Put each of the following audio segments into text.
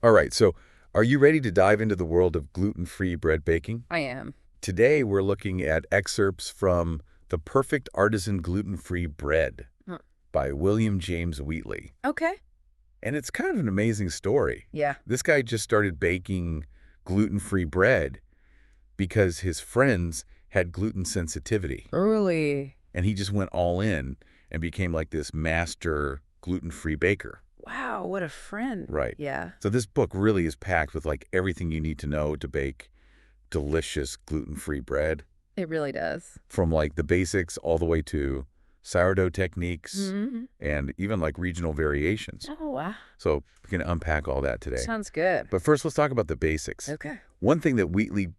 All right, so are you ready to dive into the world of gluten-free bread baking? I am. Today, we're looking at excerpts from The Perfect Artisan Gluten-Free Bread Huh. by William James Wheatley. Okay. And it's kind of an amazing story. Yeah. This guy just started baking gluten-free bread because his friends had gluten sensitivity. Early. And he just went all in and became like this master gluten-free baker. Wow, what a friend. Right. Yeah. So this book really is packed with like everything you need to know to bake delicious gluten-free bread, It really does. from like the basics all the way to sourdough techniques Mm-hmm. and even like regional variations. Oh, wow. So we can unpack all that today. Sounds good. But first, let's talk about the basics. Okay. One thing that Wheatley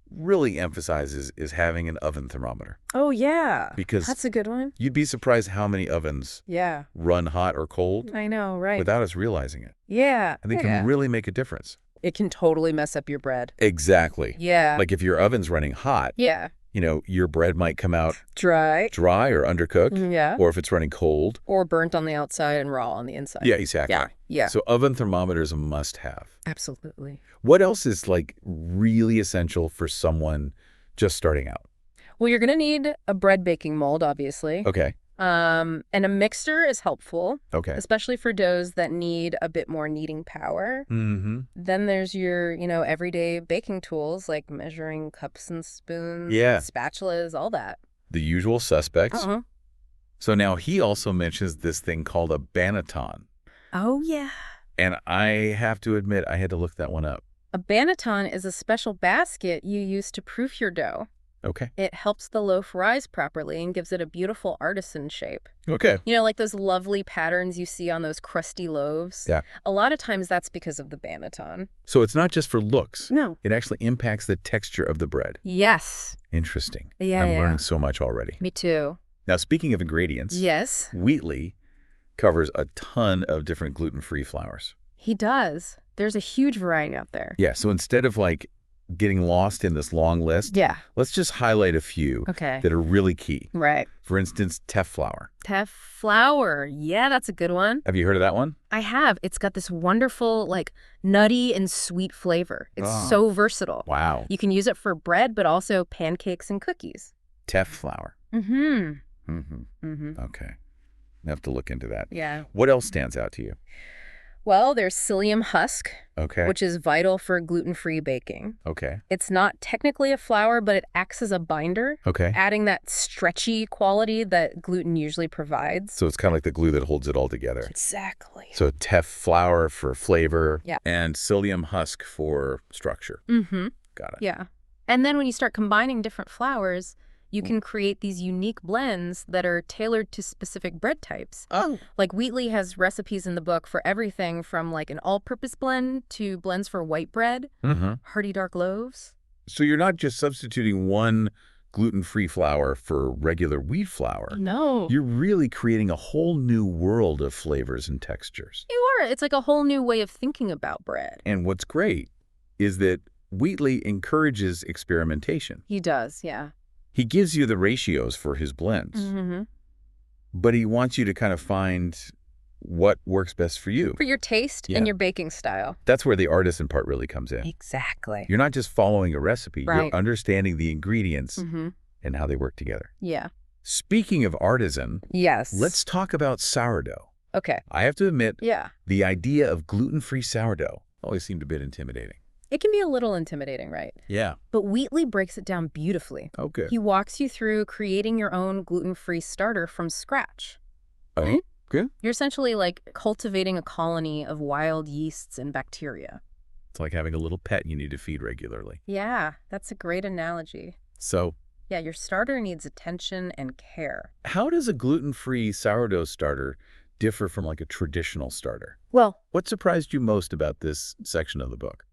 really emphasizes is having an oven thermometer, Oh, yeah. because That's a good one. you'd be surprised how many ovens Yeah. run hot or cold I know, right. without us realizing it. Yeah. And they Yeah. can really make a difference. It can totally mess up your bread. Exactly. Yeah. Like if your oven's running hot, Yeah. your bread might come out Dry. dry or undercooked, Yeah. or if it's running cold. Or burnt on the outside and raw on the inside. Yeah, exactly. Yeah. Yeah. So oven thermometers a must-have. Absolutely. What else is like really essential for someone just starting out? Well, you're going to need a bread baking mold, obviously. Okay. And a mixer is helpful, Okay. especially for doughs that need a bit more kneading power. Mm-hmm. Then there's your, everyday baking tools like measuring cups and spoons, Yeah. spatulas, all that. The usual suspects. Uh-huh. So now he also mentions this thing called a banneton. Oh, yeah. And I have to admit, I had to look that one up. A banneton is a special basket you use to proof your dough. Okay. It helps the loaf rise properly and gives it a beautiful artisan shape. Okay. Like those lovely patterns you see on those crusty loaves. Yeah. A lot of times that's because of the banneton. So it's not just for looks. No. It actually impacts the texture of the bread. Yes. Interesting. Yeah, I'm yeah. learning so much already. Me too. Now, speaking of ingredients, Yes. Wheatley covers a ton of different gluten-free flours. He does. There's a huge variety out there. Yeah, so instead of like getting lost in this long list, Yeah. let's just highlight a few Okay. that are really key. Right. For instance, teff flour. Teff flour. Yeah, that's a good one. Have you heard of that one? I have. It's got this wonderful, nutty and sweet flavor. It's Oh. so versatile. Wow. You can use it for bread, but also pancakes and cookies. Teff flour. Mm-hmm. Mm-hmm. Mm-hmm. Okay. I have to look into that. Yeah. What else stands out to you? Well, there's psyllium husk, Okay. which is vital for gluten-free baking. Okay. It's not technically a flour, but it acts as a binder, Okay. adding that stretchy quality that gluten usually provides. So it's kind of like the glue that holds it all together. Exactly. So teff flour for flavor, Yeah. and psyllium husk for structure. Mm-hmm. Got it. Yeah. And then when you start combining different flours, you can create these unique blends that are tailored to specific bread types. Oh. Like Wheatley has recipes in the book for everything from an all-purpose blend to blends for white bread, Mm-hmm. hearty dark loaves. So you're not just substituting one gluten-free flour for regular wheat flour. No. You're really creating a whole new world of flavors and textures. You are. It's like a whole new way of thinking about bread. And what's great is that Wheatley encourages experimentation. He does, yeah. He gives you the ratios for his blends, Mm-hmm. but he wants you to kind of find what works best for you. For your taste Yeah. and your baking style. That's where the artisan part really comes in. Exactly. You're not just following a recipe, Right. you're understanding the ingredients Mm-hmm. and how they work together. Yeah. Speaking of artisan, Yes. let's talk about sourdough. Okay. I have to admit, Yeah. the idea of gluten-free sourdough always seemed a bit intimidating. It can be a little intimidating, right? Yeah. But Wheatley breaks it down beautifully. Oh, good. He walks you through creating your own gluten-free starter from scratch. Oh, good. You're essentially cultivating a colony of wild yeasts and bacteria. It's like having a little pet you need to feed regularly. Yeah, that's a great analogy. So, Yeah, your starter needs attention and care. how does a gluten-free sourdough starter differ from like a traditional starter? Well, What surprised you most about this section of the book?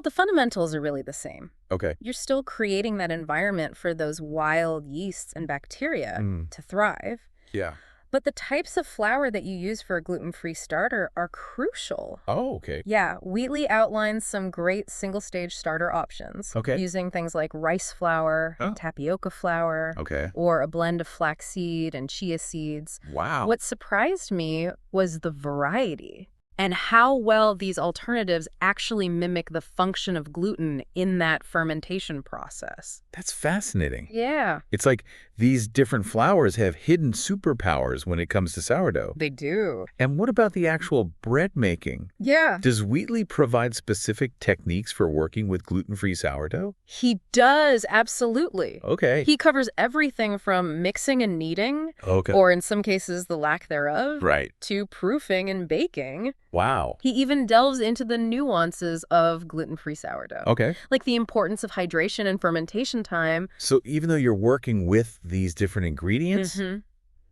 the fundamentals are really the same. Okay. You're still creating that environment for those wild yeasts and bacteria Mm. to thrive. Yeah. But the types of flour that you use for a gluten-free starter are crucial. Oh, okay. Yeah, Wheatley outlines some great single-stage starter options. Okay. Using things like rice flour, Oh. tapioca flour, Okay. or a blend of flaxseed and chia seeds. Wow. What surprised me was the variety. and how well these alternatives actually mimic the function of gluten in that fermentation process. That's fascinating. Yeah. It's like these different flours have hidden superpowers when it comes to sourdough. They do. And what about the actual bread making? Yeah. Does Wheatley provide specific techniques for working with gluten-free sourdough? He does, absolutely. Okay. He covers everything from mixing and kneading, Okay. or in some cases the lack thereof, Right. to proofing and baking. Wow. He even delves into the nuances of gluten-free sourdough, Okay. like the importance of hydration and fermentation time. So even though you're working with these different ingredients,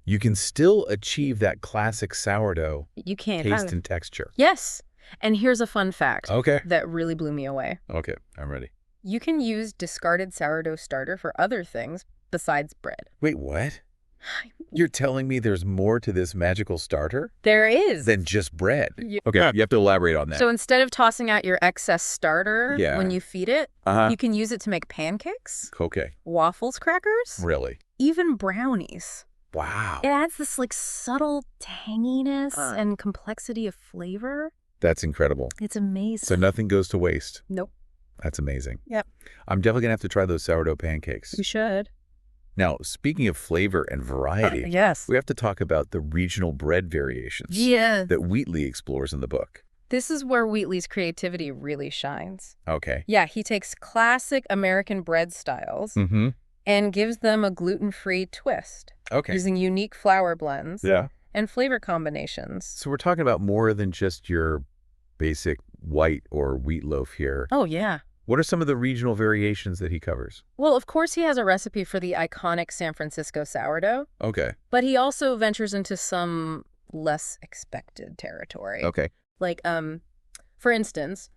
you can still achieve that classic sourdough You can't taste have. and texture. Yes. And here's a fun fact Okay. that really blew me away. Okay, I'm ready. You can use discarded sourdough starter for other things besides bread. Wait, what? You're telling me there's more to this magical starter There is. than just bread? Yeah. Okay, you have to elaborate on that. So instead of tossing out your excess starter Yeah. when you feed it, Uh-huh. you can use it to make pancakes, Okay, waffles, crackers, really? even brownies. Wow. It adds this like subtle tanginess and complexity of flavor. That's incredible. It's amazing. So nothing goes to waste. Nope. That's amazing. Yep. I'm definitely going to have to try those sourdough pancakes. You should. Now, speaking of flavor and variety, Yes. we have to talk about the regional bread variations Yeah. that Wheatley explores in the book. This is where Wheatley's creativity really shines. Okay. Yeah, he takes classic American bread styles Mm-hmm. and gives them a gluten-free twist Okay. using unique flour blends Yeah. and flavor combinations. So we're talking about more than just your basic white or wheat loaf here. Oh, yeah. What are some of the regional variations that he covers? Well, of course, he has a recipe for the iconic San Francisco sourdough, Okay. but he also ventures into some less expected territory. Okay. Like, for instance,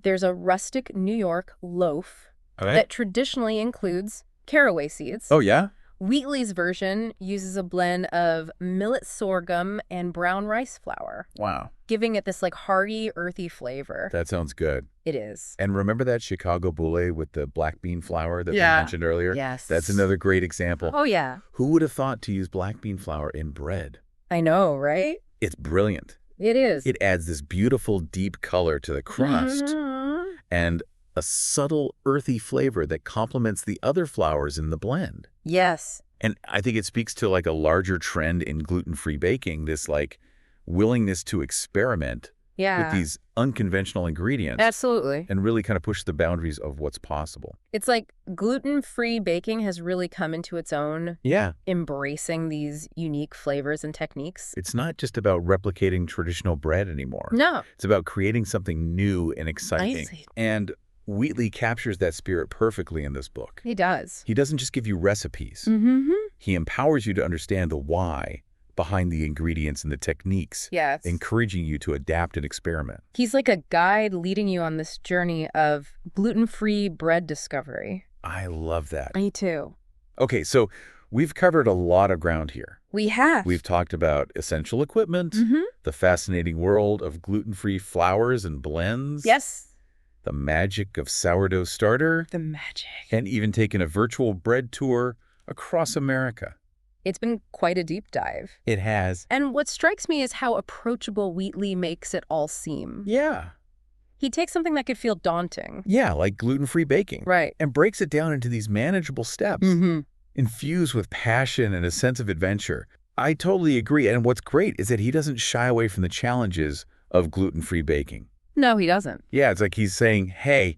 there's a rustic New York loaf Okay. that traditionally includes caraway seeds. Oh, yeah? Wheatley's version uses a blend of millet sorghum and brown rice flour, Wow. giving it this like hearty, earthy flavor. That sounds good. It is. And remember that Chicago boule with the black bean flour that we Yeah. mentioned earlier? Yes. That's another great example. Oh, yeah. Who would have thought to use black bean flour in bread? I know, right? It's brilliant. It is. It adds this beautiful deep color to the crust Mhm. and a subtle earthy flavor that complements the other flours in the blend. Yes. And I think it speaks to like a larger trend in gluten-free baking, this like willingness to experiment Yeah. with these unconventional ingredients Absolutely. and really kind of push the boundaries of what's possible. It's like gluten-free baking has really come into its own, Yeah. embracing these unique flavors and techniques. It's not just about replicating traditional bread anymore. No. It's about creating something new and exciting. see. And Wheatley captures that spirit perfectly in this book. He does. He doesn't just give you recipes. Mm-hmm. He empowers you to understand the why behind the ingredients and the techniques, Yes. encouraging you to adapt and experiment. He's like a guide leading you on this journey of gluten-free bread discovery. I love that. Me too. Okay, so we've covered a lot of ground here. We have. We've talked about essential equipment, Mm-hmm. the fascinating world of gluten-free flours and blends, Yes. the magic of sourdough starter, The magic. and even taken a virtual bread tour across America. It's been quite a deep dive. It has. And what strikes me is how approachable Wheatley makes it all seem. Yeah. He takes something that could feel daunting. Yeah, like gluten-free baking. Right. And breaks it down into these manageable steps, Mm-hmm. infused with passion and a sense of adventure. I totally agree. And what's great is that he doesn't shy away from the challenges of gluten-free baking. No, he doesn't. Yeah, it's like he's saying, hey,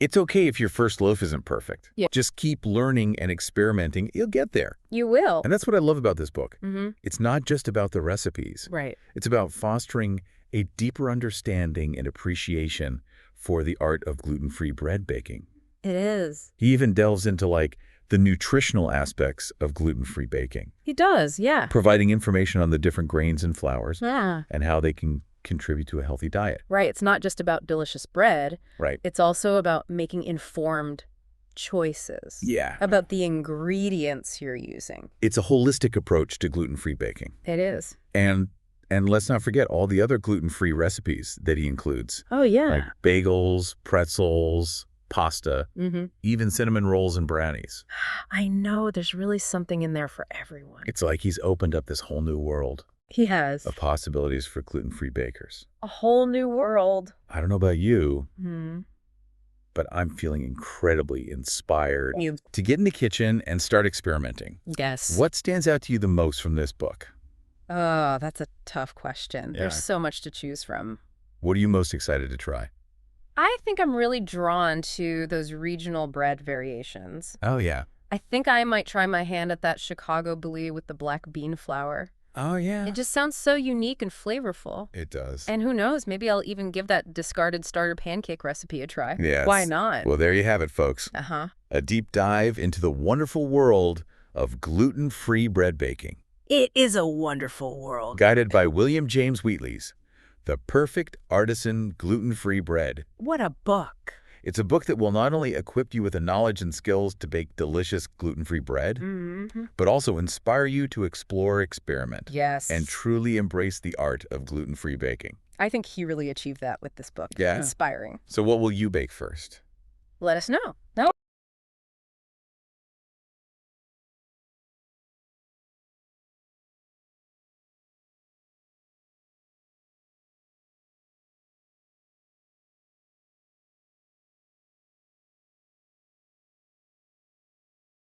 it's okay if your first loaf isn't perfect. Yeah. Just keep learning and experimenting. You'll get there. You will. And that's what I love about this book. Mm-hmm. It's not just about the recipes. Right. It's about fostering a deeper understanding and appreciation for the art of gluten-free bread baking. It is. He even delves into like the nutritional aspects of gluten-free baking, He does, yeah. providing information on the different grains and flours Yeah. and how they can contribute to a healthy diet. Right. It's not just about delicious bread. Right. It's also about making informed choices. Yeah. About the ingredients you're using. It's a holistic approach to gluten-free baking. It is. And let's not forget all the other gluten-free recipes that he includes, Oh, yeah. like bagels, pretzels, pasta, Mm-hmm. even cinnamon rolls and brownies. I know there's really something in there for everyone. It's like he's opened up this whole new world. He has. of possibilities for gluten-free bakers. A whole new world. I don't know about you, Hmm. but I'm feeling incredibly inspired You to get in the kitchen and start experimenting. guess. What stands out to you the most from this book? Oh, that's a tough question. There's Yeah. so much to choose from. What are you most excited to try? I think I'm really drawn to those regional bread variations. Oh, yeah. I think I might try my hand at that Chicago brie with the black bean flour. Oh, yeah. It just sounds so unique and flavorful. It does. And who knows, maybe I'll even give that discarded starter pancake recipe a try. Yes. Why not? Well, there you have it, folks. Uh-huh. A deep dive into the wonderful world of gluten-free bread baking. It is a wonderful world. Guided by William James Wheatley's The Perfect Artisan Gluten-Free Bread. What a book. It's a book that will not only equip you with the knowledge and skills to bake delicious gluten-free bread, Mm-hmm. but also inspire you to explore, experiment, Yes. and truly embrace the art of gluten-free baking. I think he really achieved that with this book. Yeah. Inspiring. So what will you bake first? Let us know. No.